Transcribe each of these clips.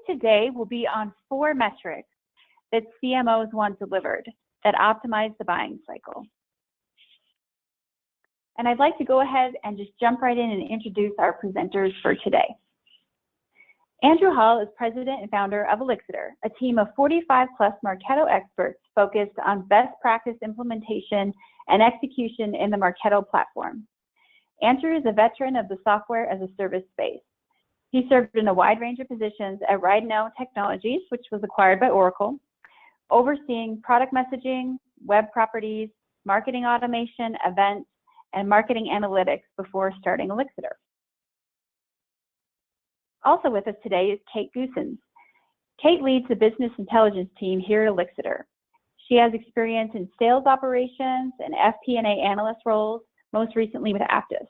today will be on 4 metrics that CMOs want delivered that optimize the buying cycle. And I'd like to go ahead and just jump right in and introduce our presenters for today. Andrew Hall is president and founder of Elixiter, a team of 45+ Marketo experts focused on best practice implementation and execution in the Marketo platform. Andrew is a veteran of the software as a service space. He served in a wide range of positions at RideNow Technologies, which was acquired by Oracle, overseeing product messaging, web properties, marketing automation, events, and marketing analytics before starting Elixiter. Also with us today is Kate Goosens. Kate leads the business intelligence team here at Elixiter. She has experience in sales operations and FP&A analyst roles, most recently with Aptus.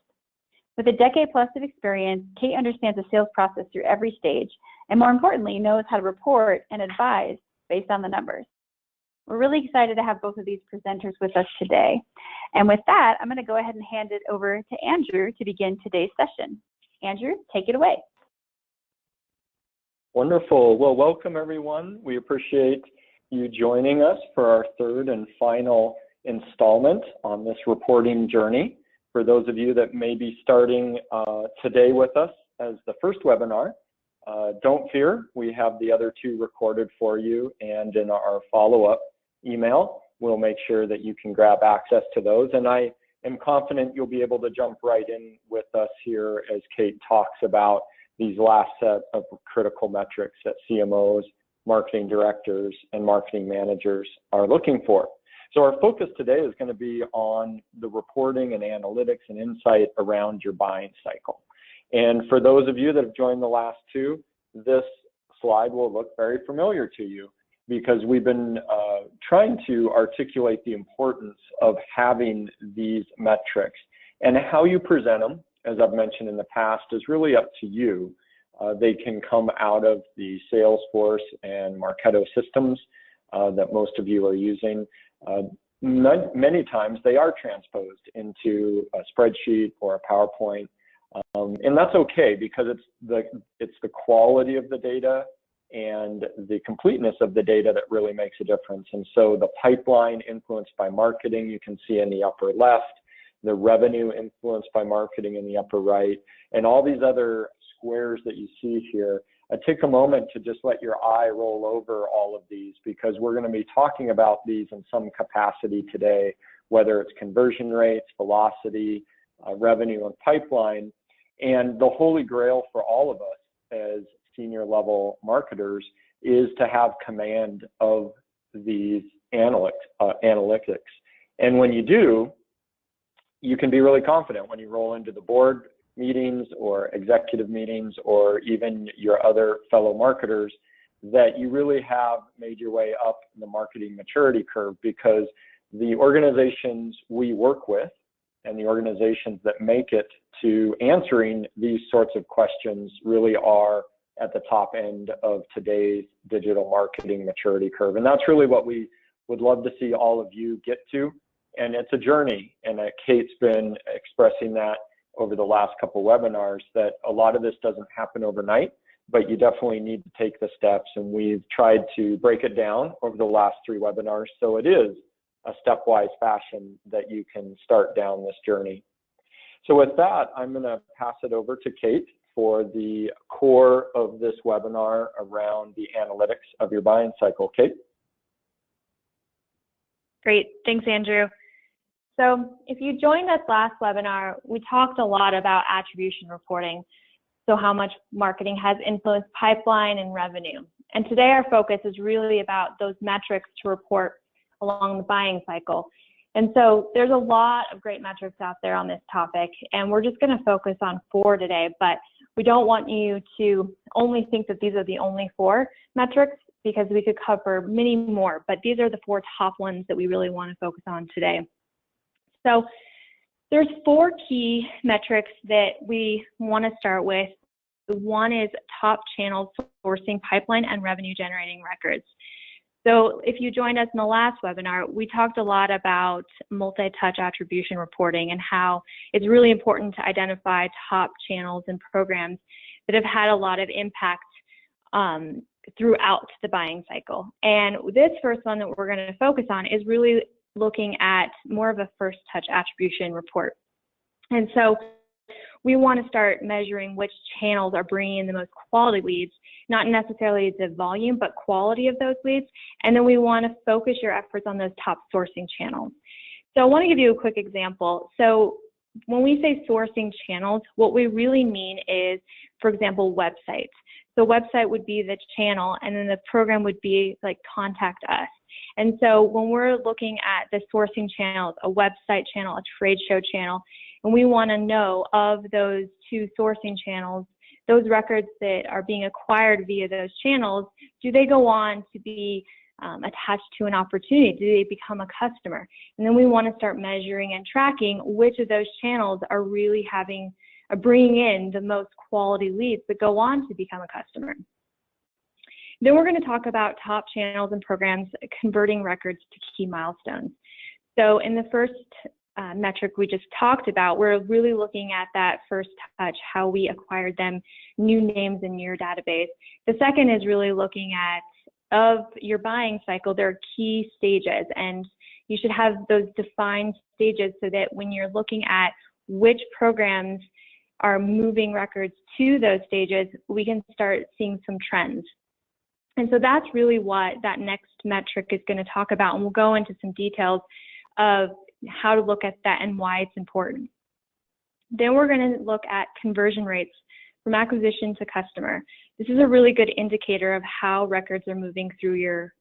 With a decade plus of experience, Kate understands the sales process through every stage, and more importantly, knows how to report and advise based on the numbers. We're really excited to have both of these presenters with us today. And with that, I'm going to go ahead and hand it over to Andrew to begin today's session. Andrew, take it away. Wonderful. Well, welcome everyone. We appreciate you joining us for our third and final installment on this reporting journey. For those of you that may be starting today with us as the first webinar, don't fear, we have the other 2 recorded for you, and in our follow-up email, we'll make sure that you can grab access to those. And I am confident you'll be able to jump right in with us here as Kate talks about these last set of critical metrics that CMOs, marketing directors, and marketing managers are looking for. So our focus today is going to be on the reporting and analytics and insight around your buying cycle. And for those of you that have joined the last 2, this slide will look very familiar to you because we've been trying to articulate the importance of having these metrics, and how you present them, as I've mentioned in the past, is really up to you. They can come out of the Salesforce and Marketo systems that most of you are using. Many times they are transposed into a spreadsheet or a PowerPoint, and that's okay because it's the quality of the data and the completeness of the data that really makes a difference. And so the pipeline influenced by marketing, you can see in the upper left, the revenue influenced by marketing in the upper right, and all these other squares that you see here. Take a moment to just let your eye roll over all of these, because we're going to be talking about these in some capacity today, whether it's conversion rates, velocity, revenue, and pipeline. And the holy grail for all of us as senior level marketers is to have command of these analytics. And when you do, you can be really confident when you roll into the board meetings or executive meetings or even your other fellow marketers that you really have made your way up the marketing maturity curve, because the organizations we work with and the organizations that make it to answering these sorts of questions really are at the top end of today's digital marketing maturity curve. And that's really what we would love to see all of you get to. And it's a journey, and Kate's been expressing that over the last couple webinars, that a lot of this doesn't happen overnight, but you definitely need to take the steps. And we've tried to break it down over the last 3 webinars, so it is a stepwise fashion that you can start down this journey. So with that, I'm going to pass it over to Kate for the core of this webinar around the analytics of your buying cycle. Kate? Great, thanks, Andrew. So if you joined us last webinar, we talked a lot about attribution reporting, so how much marketing has influenced pipeline and revenue. And today our focus is really about those metrics to report along the buying cycle. And so there's a lot of great metrics out there on this topic, and we're just going to focus on 4 today, but we don't want you to only think that these are the only 4 metrics, because we could cover many more, but these are the 4 top ones that we really want to focus on today. So there's 4 key metrics that we want to start with. One is top channel sourcing pipeline and revenue generating records. So if you joined us in the last webinar, we talked a lot about multi-touch attribution reporting and how it's really important to identify top channels and programs that have had a lot of impact throughout the buying cycle. And this first one that we're going to focus on is really looking at more of a first touch attribution report. And so we want to start measuring which channels are bringing in the most quality leads, not necessarily the volume, but quality of those leads. And then we want to focus your efforts on those top sourcing channels. So I want to give you a quick example. So when we say sourcing channels, what we really mean is, for example, websites. So website would be the channel, and then the program would be like contact us. And so when we're looking at the sourcing channels, a website channel, a trade show channel, and we want to know of those two sourcing channels, those records that are being acquired via those channels, do they go on to be attached to an opportunity? Do they become a customer? And then we want to start measuring and tracking which of those channels are really bringing in the most quality leads that go on to become a customer. Then we're going to talk about top channels and programs converting records to key milestones. So in the first metric we just talked about, we're really looking at that first touch, how we acquired them, new names in your database. The second is really looking at, of your buying cycle, there are key stages, and you should have those defined stages so that when you're looking at which programs are moving records to those stages, we can start seeing some trends. And so that's really what that next metric is going to talk about, and we'll go into some details of how to look at that and why it's important. Then we're going to look at conversion rates from acquisition to customer. This is a really good indicator of how records are moving through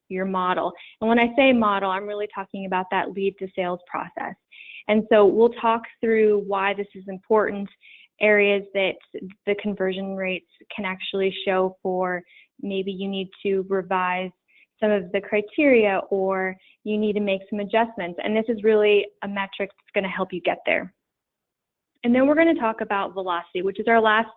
your model. And when I say model, I'm really talking about that lead to sales process. And so we'll talk through why this is important, areas that the conversion rates can actually show for maybe you need to revise some of the criteria or you need to make some adjustments. And this is really a metric that's going to help you get there. And then we're going to talk about velocity, which is our last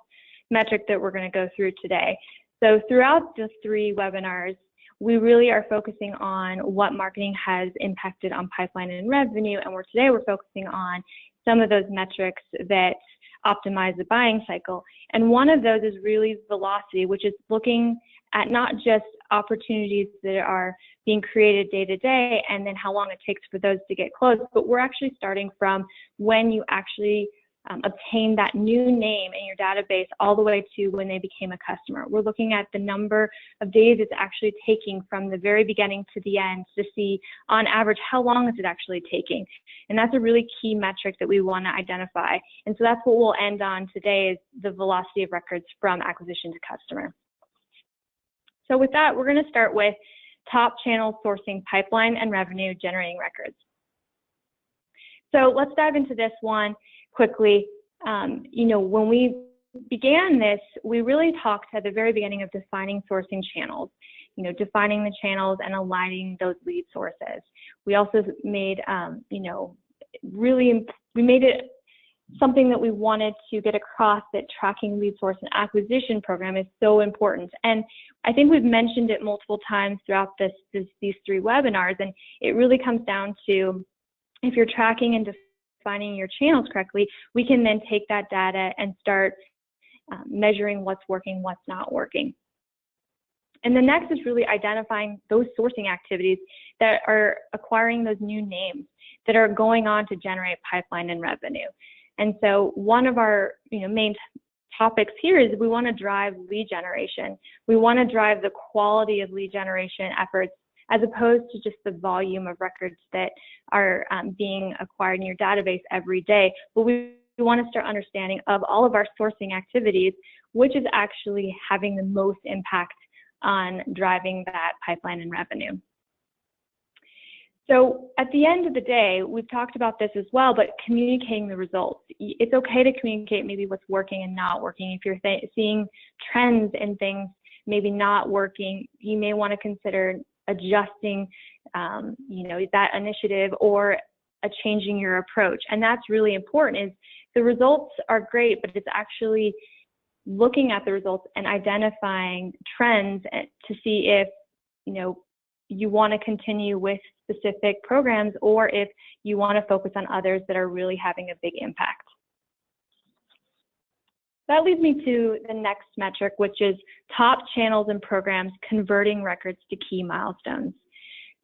metric that we're going to go through today. So throughout the 3 webinars, we really are focusing on what marketing has impacted on pipeline and revenue. And today we're focusing on some of those metrics that optimize the buying cycle. And one of those is really velocity, which is looking at not just opportunities that are being created day to day and then how long it takes for those to get closed, but we're actually starting from when you actually obtain that new name in your database all the way to when they became a customer. We're looking at the number of days it's actually taking from the very beginning to the end to see on average how long is it actually taking. And that's a really key metric that we want to identify. And so that's what we'll end on today, is the velocity of records from acquisition to customer. So with that, we're going to start with top channel sourcing pipeline and revenue generating records. So let's dive into this one quickly. When we began this, we really talked at the very beginning of defining sourcing channels, defining the channels and aligning those lead sources. We also made, we made it something that we wanted to get across, that tracking lead source and acquisition program is so important. And I think we've mentioned it multiple times throughout these 3 webinars, and it really comes down to, if you're tracking and defining your channels correctly, we can then take that data and start measuring what's working, what's not working. And the next is really identifying those sourcing activities that are acquiring those new names that are going on to generate pipeline and revenue. And so one of our main topics here is we want to drive lead generation. We want to drive the quality of lead generation efforts as opposed to just the volume of records that are being acquired in your database every day. But we want to start understanding of all of our sourcing activities, which is actually having the most impact on driving that pipeline and revenue. So at the end of the day, we've talked about this as well, but communicating the results. It's okay to communicate maybe what's working and not working. If you're seeing trends and things maybe not working, you may want to consider adjusting that initiative or changing your approach. And that's really important. Is the results are great, but it's actually looking at the results and identifying trends to see if you want to continue with specific programs or if you want to focus on others that are really having a big impact. that leads me to the next metric, which is top channels and programs converting records to key milestones.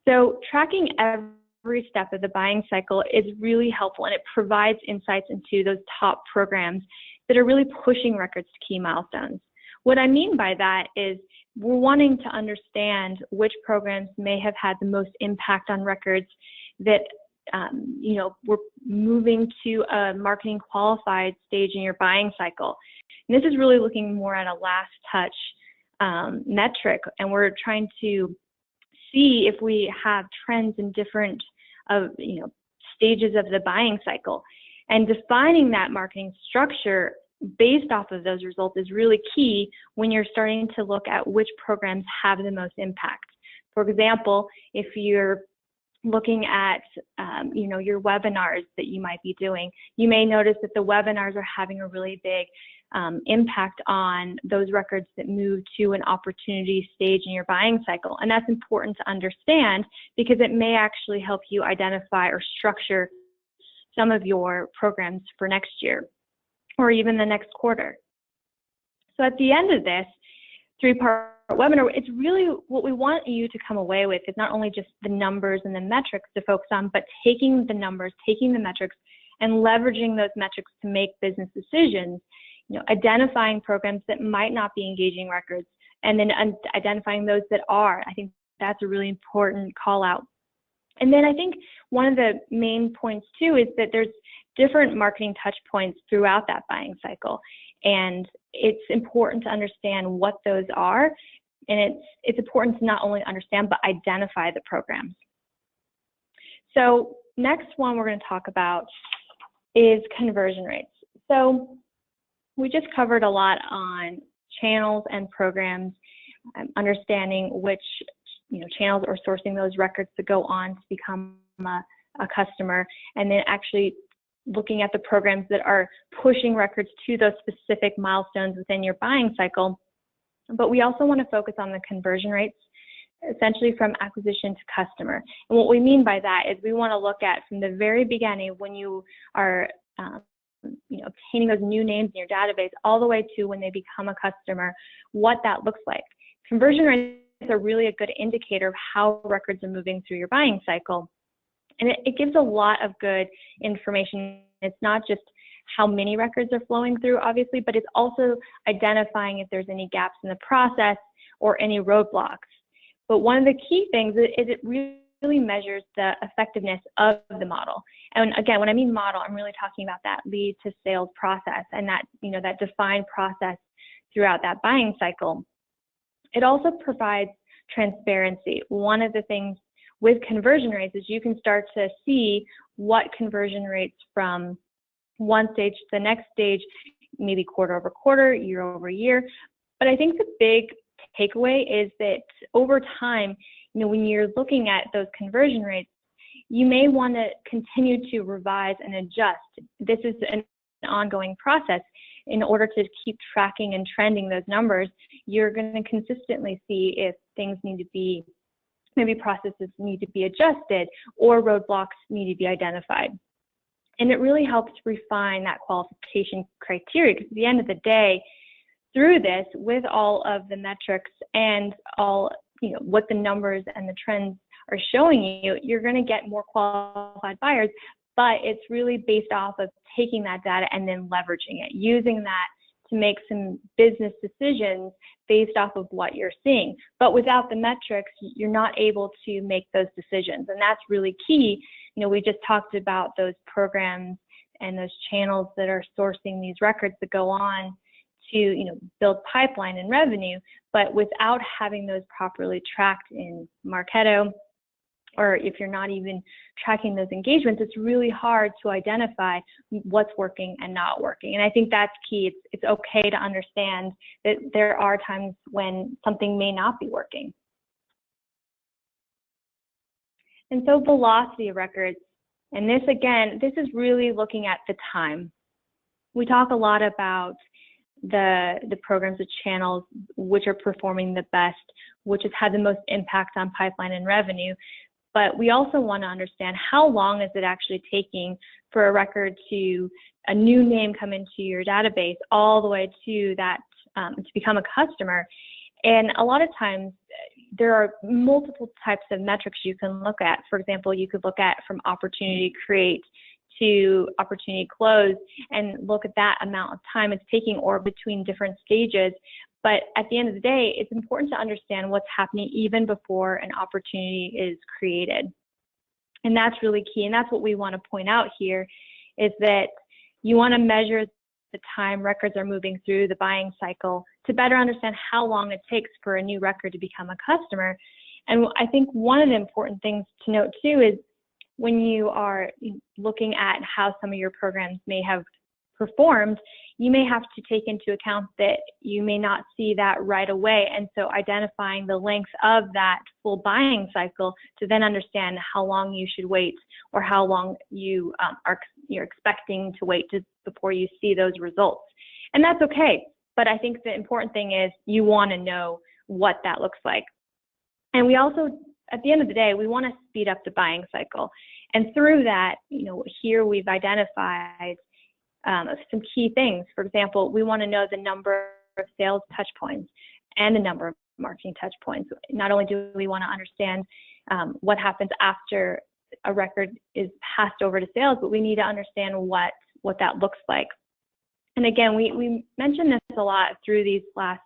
So tracking every step of the buying cycle is really helpful, and it provides insights into those top programs that are really pushing records to key milestones. What I mean by that is we're wanting to understand which programs may have had the most impact on records that we're moving to a marketing qualified stage in your buying cycle. And this is really looking more at a last touch metric, and we're trying to see if we have trends in different stages of the buying cycle. And defining that marketing structure based off of those results is really key when you're starting to look at which programs have the most impact. For example, if you're looking at your webinars that you might be doing, you may notice that the webinars are having a really big impact on those records that move to an opportunity stage in your buying cycle. And that's important to understand because it may actually help you identify or structure some of your programs for next year or even the next quarter. So at the end of this 3-part webinar, it's really what we want you to come away with is not only just the numbers and the metrics to focus on, but taking the numbers, taking the metrics, and leveraging those metrics to make business decisions, identifying programs that might not be engaging records, and then identifying those that are. I think that's a really important call out. And then I think one of the main points too is that there's different marketing touch points throughout that buying cycle. And it's important to understand what those are. And it's important to not only understand, but identify the programs. So next one we're going to talk about is conversion rates. So we just covered a lot on channels and programs, understanding which channels are sourcing those records to go on to become a customer, and then actually looking at the programs that are pushing records to those specific milestones within your buying cycle. But we also want to focus on the conversion rates, essentially from acquisition to customer. And what we mean by that is we want to look at from the very beginning when you are obtaining those new names in your database all the way to when they become a customer, what that looks like. Conversion rates are really a good indicator of how records are moving through your buying cycle. And it gives a lot of good information. It's not just how many records are flowing through, obviously, but it's also identifying if there's any gaps in the process or any roadblocks. But one of the key things is it really measures the effectiveness of the model. And again, when I mean model, I'm really talking about that lead to sales process and that, that defined process throughout that buying cycle. It also provides transparency. One of the things with conversion rates is you can start to see what conversion rates from one stage to the next stage, maybe quarter over quarter, year over year. But I think the big takeaway is that over time, when you're looking at those conversion rates, you may want to continue to revise and adjust. This is an ongoing process. In order to keep tracking and trending those numbers, you're going to consistently see if things need to be, maybe processes need to be adjusted or roadblocks need to be identified. And it really helps refine that qualification criteria, because at the end of the day, through this, with all of the metrics and all, what the numbers and the trends are showing you, you're going to get more qualified buyers, but it's really based off of taking that data and then leveraging it, using that to make some business decisions based off of what you're seeing. But without the metrics, you're not able to make those decisions. And that's really key. We just talked about those programs and those channels that are sourcing these records that go on to, build pipeline and revenue. But without having those properly tracked in Marketo, or if you're not even tracking those engagements, it's really hard to identify what's working and not working. And I think that's key. It's okay to understand that there are times when something may not be working. And so velocity of records, and this is really looking at the time. We talk a lot about the programs, the channels, which are performing the best, which has had the most impact on pipeline and revenue. but we also want to understand how long is it actually taking for a record to a new name come into your database all the way to that to become a customer. And a lot of times there are multiple types of metrics you can look at. For example, you could look at from opportunity create to opportunity close and look at that amount of time it's taking or between different stages. But at the end of the day, it's important to understand what's happening even before an opportunity is created. And that's really key. And that's what we want to point out here is that you want to measure the time records are moving through the buying cycle to better understand how long it takes for a new record to become a customer. And I think one of the important things to note too is when you are looking at how some of your programs may have performed, you may have to take into account that you may not see that right away. And so identifying the length of that full buying cycle to then understand how long you should wait or how long you're expecting to wait before you see those results. And that's okay. But I think the important thing is you want to know what that looks like. And we also, at the end of the day, we want to speed up the buying cycle. And through that, here we've identified some key things. For example, we want to know the number of sales touch points and the number of marketing touch points. Not only do we want to understand what happens after a record is passed over to sales, but we need to understand what that looks like. And again, we mentioned this a lot through these last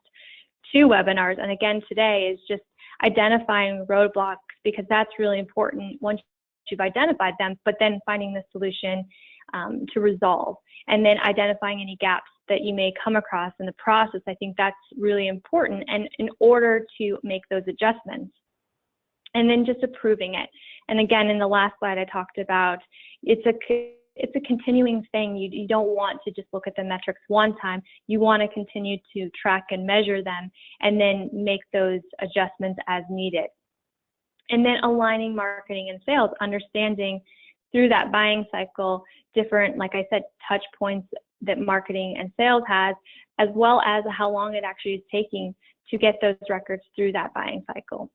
two webinars. And again, today is just identifying roadblocks, because that's really important once you've identified them, but then finding the solution to resolve, and then identifying any gaps that you may come across in the process. I think that's really important, and in order to make those adjustments, and then just approving it. And again, in the last slide I talked about, it's a continuing thing. You don't want to just look at the metrics one time. You want to continue to track and measure them and then make those adjustments as needed. And then aligning marketing and sales, understanding through that buying cycle different, like I said, touch points that marketing and sales has, as well as how long it actually is taking to get those records through that buying cycle.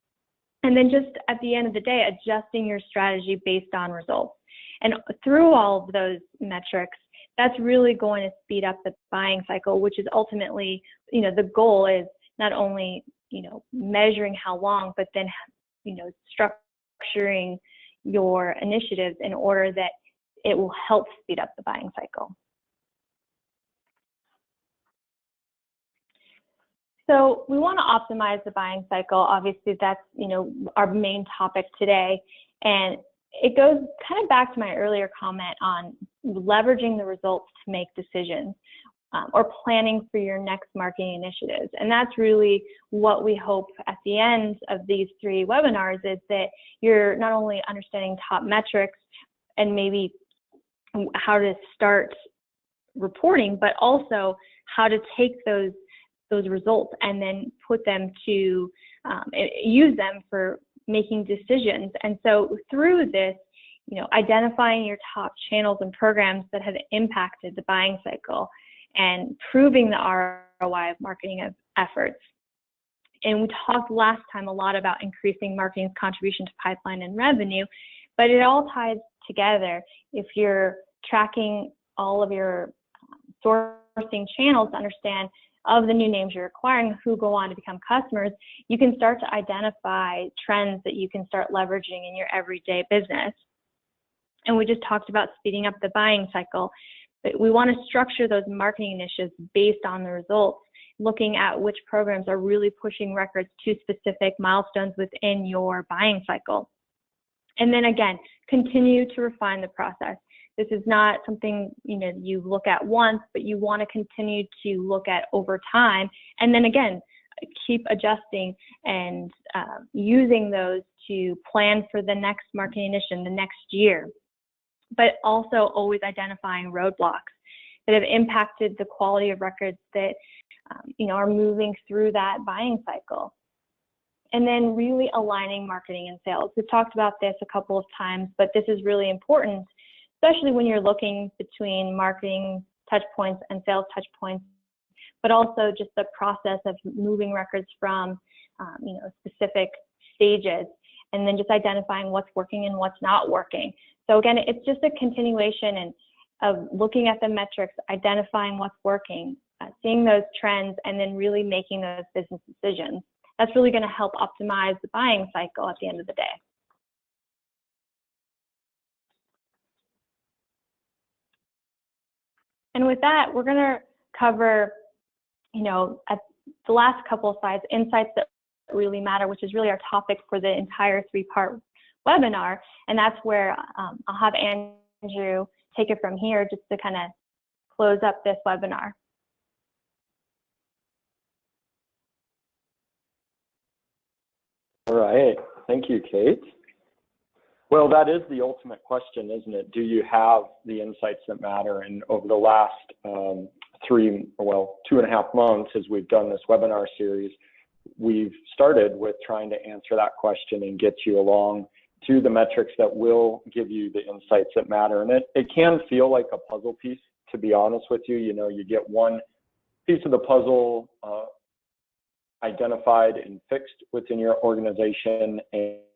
And then just at the end of the day, adjusting your strategy based on results. And through all of those metrics, that's really going to speed up the buying cycle, which is ultimately, the goal is not only, measuring how long, but then, structuring your initiatives in order that it will help speed up the buying cycle. So we want to optimize the buying cycle. Obviously, that's, our main topic today. And it goes kind of back to my earlier comment on leveraging the results to make decisions or planning for your next marketing initiatives. And that's really what we hope at the end of these three webinars is that you're not only understanding top metrics and maybe how to start reporting, but also how to take those results and then put them to use them for making decisions. And so through this, identifying your top channels and programs that have impacted the buying cycle and proving the ROI of marketing efforts. And we talked last time a lot about increasing marketing's contribution to pipeline and revenue, but it all ties together. If you're tracking all of your sourcing channels to understand of the new names you're acquiring who go on to become customers, you can start to identify trends that you can start leveraging in your everyday business. And we just talked about speeding up the buying cycle, but we want to structure those marketing initiatives based on the results, looking at which programs are really pushing records to specific milestones within your buying cycle. And then again, continue to refine the process. This is not something you look at once, but you want to continue to look at over time. And then again, keep adjusting and using those to plan for the next marketing initiative, the next year. But also always identifying roadblocks that have impacted the quality of records that are moving through that buying cycle. And then really aligning marketing and sales. We've talked about this a couple of times, but this is really important, especially when you're looking between marketing touch points and sales touch points, but also just the process of moving records from specific stages. and then just identifying what's working and what's not working. So again, it's just a continuation of looking at the metrics, identifying what's working, seeing those trends, and then really making those business decisions. That's really going to help optimize the buying cycle at the end of the day. And with that, we're going to cover, at the last couple of slides, insights that really matter, which is really our topic for the entire 3-part webinar. And that's where I'll have Andrew take it from here just to kind of close up this webinar. All right. Thank you, Kate. Well, that is the ultimate question, isn't it? Do you have the insights that matter? And over the last 2.5 months, as we've done this webinar series, we've started with trying to answer that question and get you along to the metrics that will give you the insights that matter. And it can feel like a puzzle piece, to be honest with you. You get one piece of the puzzle identified and fixed within your organization,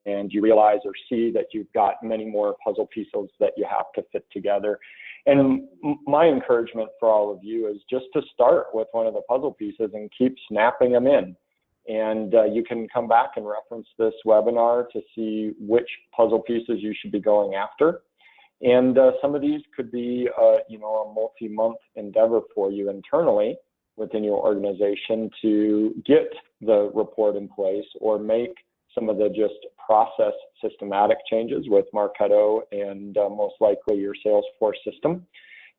and you realize or see that you've got many more puzzle pieces that you have to fit together. And my encouragement for all of you is just to start with one of the puzzle pieces and keep snapping them in. And you can come back and reference this webinar to see which puzzle pieces you should be going after. And some of these could be, a multi-month endeavor for you internally within your organization to get the report in place, or make some of the just process systematic changes with Marketo and most likely your Salesforce system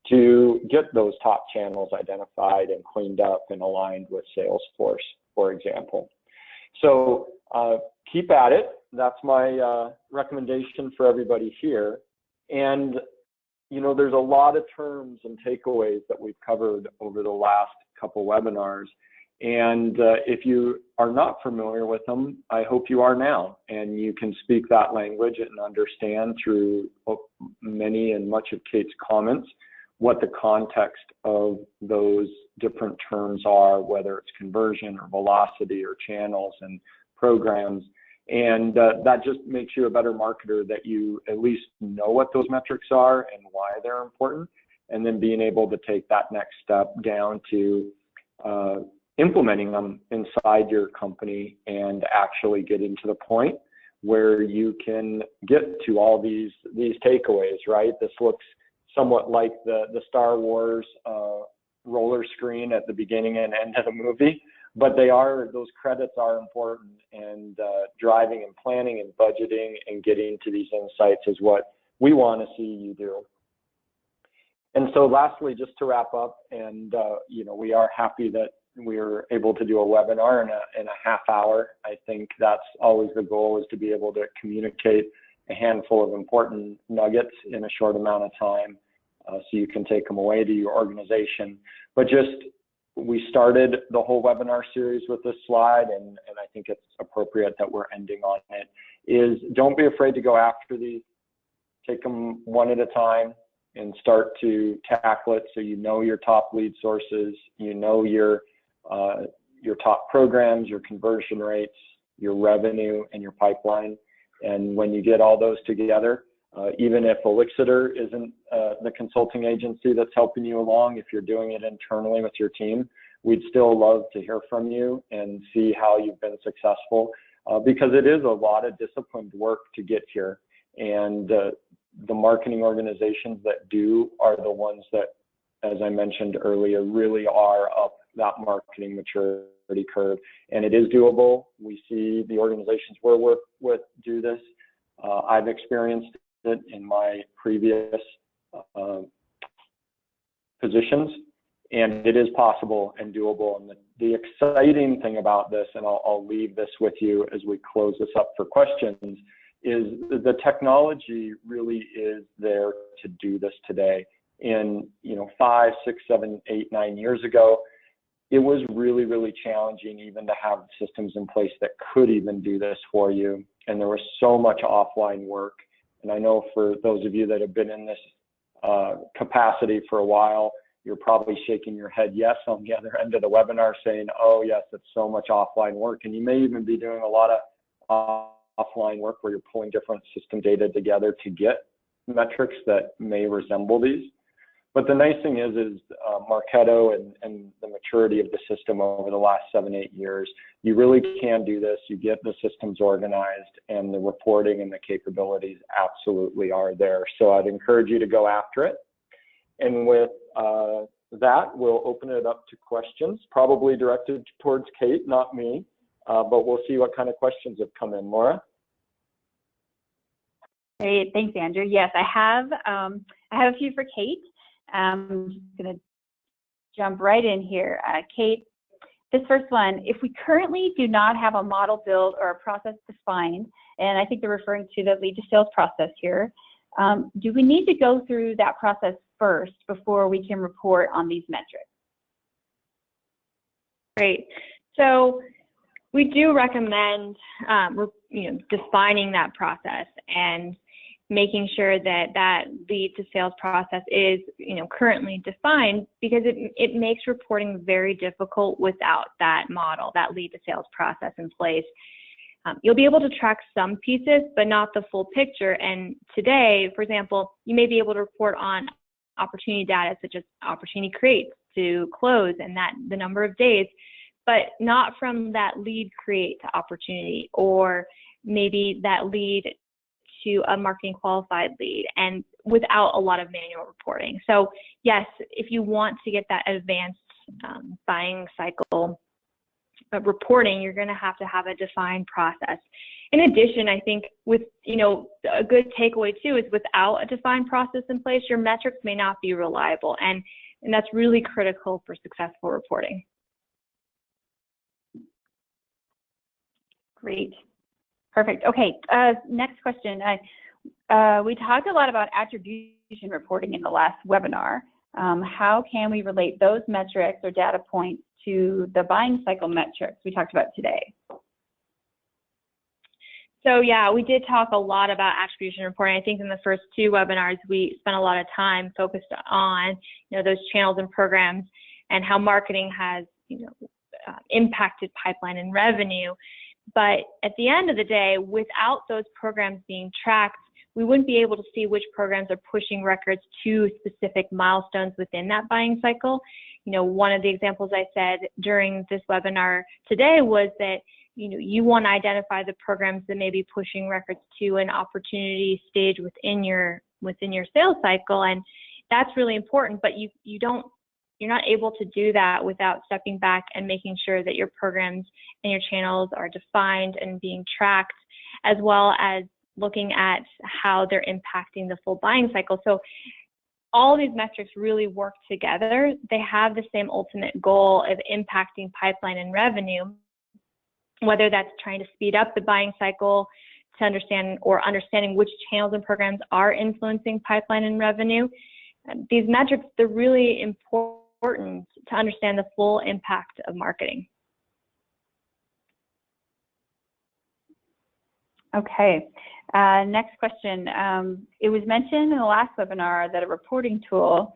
to get those top channels identified and cleaned up and aligned with Salesforce, for example. So keep at it. That's my recommendation for everybody here. And there's a lot of terms and takeaways that we've covered over the last couple webinars. And if you are not familiar with them, I hope you are now, and you can speak that language and understand through many and much of Kate's comments what the context of those different terms are, whether it's conversion or velocity or channels and programs. And that just makes you a better marketer, that you at least know what those metrics are and why they're important, and then being able to take that next step down to implementing them inside your company and actually getting to the point where you can get to all these takeaways, right? This looks somewhat like the Star Wars roller screen at the beginning and end of the movie, but those credits are important, and driving and planning and budgeting and getting to these insights is what we want to see you do. And so lastly, just to wrap up, and we are happy that we're able to do a webinar in a half hour. I think that's always the goal, is to be able to communicate a handful of important nuggets in a short amount of time, so you can take them away to your organization. But we started the whole webinar series with this slide, and I think it's appropriate that we're ending on it, is don't be afraid to go after these. Take them one at a time and start to tackle it, so you know your top lead sources, you know your top programs, your conversion rates, your revenue, and your pipeline. And when you get all those together, even if Elixiter isn't the consulting agency that's helping you along, if you're doing it internally with your team, we'd still love to hear from you and see how you've been successful, because it is a lot of disciplined work to get here. And the marketing organizations that do are the ones that, as I mentioned earlier, really are up that marketing maturity curve. And it is doable. We see the organizations we're working with do this. I've experienced it in my previous positions, and it is possible and doable. And the exciting thing about this, and I'll leave this with you as we close this up for questions, is the technology really is there to do this today. In 5, 6, 7, 8, 9 years ago, it was really, really challenging even to have systems in place that could even do this for you. And there was so much offline work. And I know for those of you that have been in this capacity for a while, you're probably shaking your head yes on the other end of the webinar, saying, oh yes, it's so much offline work. And you may even be doing a lot of offline work where you're pulling different system data together to get metrics that may resemble these. But the nice thing is Marketo and the maturity of the system over the last 7-8 years, you really can do this. You get the systems organized, and the reporting and the capabilities absolutely are there. So I'd encourage you to go after it. And with that, we'll open it up to questions, probably directed towards Kate, not me, but we'll see what kind of questions have come in. Laura? Great, thanks, Andrew. Yes, I have a few for Kate. I'm just going to jump right in here. Kate, this first one, if we currently do not have a model built or a process defined, and I think they're referring to the lead to sales process here, do we need to go through that process first before we can report on these metrics? Great. So we do recommend defining that process and making sure that that lead to sales process is currently defined, because it makes reporting very difficult without that model, that lead to sales process in place. You'll be able to track some pieces, but not the full picture. And today, for example, you may be able to report on opportunity data such as opportunity creates to close and the number of days, but not from that lead create to opportunity, or maybe that lead to a marketing qualified lead, and without a lot of manual reporting. So yes, if you want to get that advanced buying cycle reporting, you're going to have a defined process. In addition, I think with a good takeaway too is without a defined process in place, your metrics may not be reliable, and that's really critical for successful reporting. Great. Perfect. Okay, next question. We talked a lot about attribution reporting in the last webinar. How can we relate those metrics or data points to the buying cycle metrics we talked about today? So yeah, we did talk a lot about attribution reporting. I think in the first 2 webinars, we spent a lot of time focused on those channels and programs and how marketing has impacted pipeline and revenue. But at the end of the day, without those programs being tracked, we wouldn't be able to see which programs are pushing records to specific milestones within that buying cycle. One of the examples I said during this webinar today was that you want to identify the programs that may be pushing records to an opportunity stage within your sales cycle, and that's really important. But you're not able to do that without stepping back and making sure that your programs and your channels are defined and being tracked, as well as looking at how they're impacting the full buying cycle. So all of these metrics really work together. They have the same ultimate goal of impacting pipeline and revenue, whether that's trying to speed up the buying cycle to understanding which channels and programs are influencing pipeline and revenue. These metrics, they're really important to understand the full impact of marketing. Okay, next question. It was mentioned in the last webinar that a reporting tool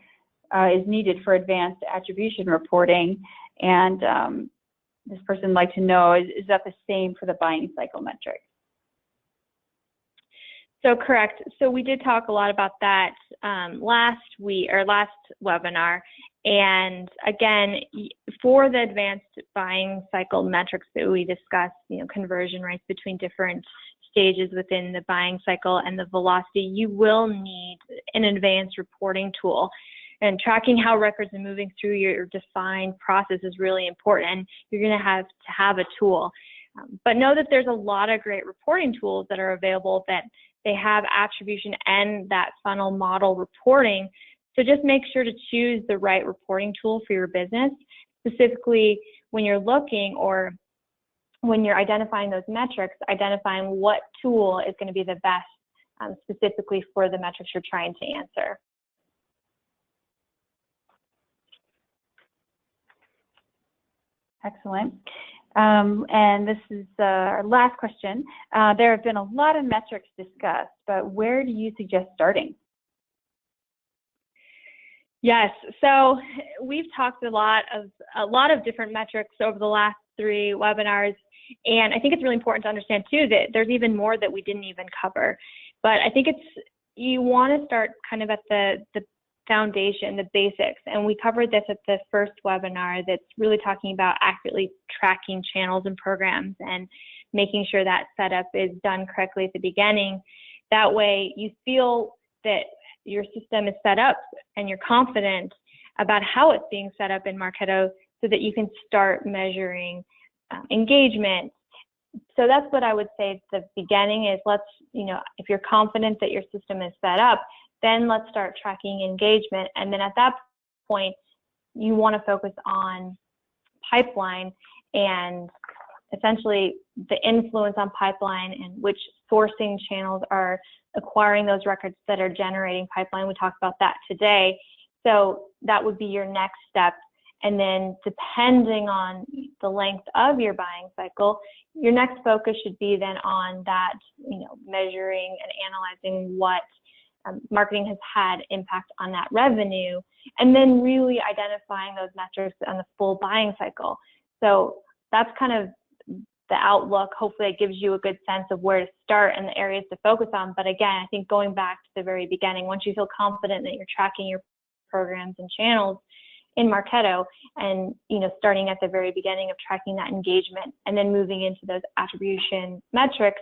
is needed for advanced attribution reporting, and this person would like to know, is that the same for the buying cycle metrics? So correct. So we did talk a lot about that last webinar. And again, for the advanced buying cycle metrics that we discussed, conversion rates between different stages within the buying cycle and the velocity, you will need an advanced reporting tool. And tracking how records are moving through your defined process is really important, and you're going to have a tool. But know that there's a lot of great reporting tools that are available that they have attribution and that funnel model reporting. So just make sure to choose the right reporting tool for your business, specifically when you're looking or when you're identifying those metrics, identifying what tool is going to be the best specifically for the metrics you're trying to answer. Excellent. And this is our last question. There have been a lot of metrics discussed, but where do you suggest starting? Yes, so we've talked a lot of different metrics over the last 3 webinars, And I think it's really important to understand too that there's even more that we didn't even cover. But I think you want to start kind of at the foundation, the basics. And we covered this at the first webinar that's really talking about accurately tracking channels and programs and making sure that setup is done correctly at the beginning. That way you feel that your system is set up and you're confident about how it's being set up in Marketo so that you can start measuring engagement. So that's what I would say at the beginning is if you're confident that your system is set up, then let's start tracking engagement. And then at that point, you want to focus on pipeline and essentially the influence on pipeline and which sourcing channels are acquiring those records that are generating pipeline. We talked about that today. So that would be your next step. And then depending on the length of your buying cycle, your next focus should be then on that, measuring and analyzing what marketing has had impact on that revenue, and then really identifying those metrics on the full buying cycle. So that's kind of the outlook. Hopefully it gives you a good sense of where to start and the areas to focus on. But again, I think going back to the very beginning, once you feel confident that you're tracking your programs and channels in Marketo and, starting at the very beginning of tracking that engagement and then moving into those attribution metrics.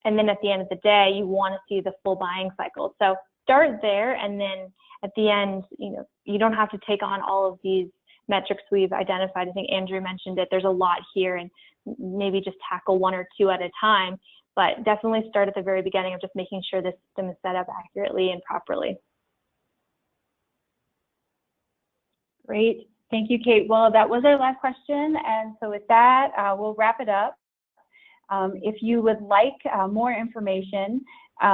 And then at the end of the day, you want to see the full buying cycle. So start there. And then at the end, you don't have to take on all of these metrics we've identified. I think Andrew mentioned it. There's a lot here, and maybe just tackle one or two at a time, but definitely start at the very beginning of just making sure the system is set up accurately and properly. Great. Thank you, Kate. Well, that was our last question. And so with that, we'll wrap it up. If you would like more information,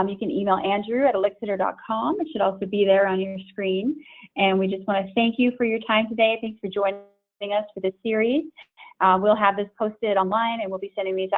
you can email Andrew at elixiter.com. It should also be there on your screen. And we just want to thank you for your time today. Thanks for joining us for this series. We'll have this posted online, and we'll be sending these out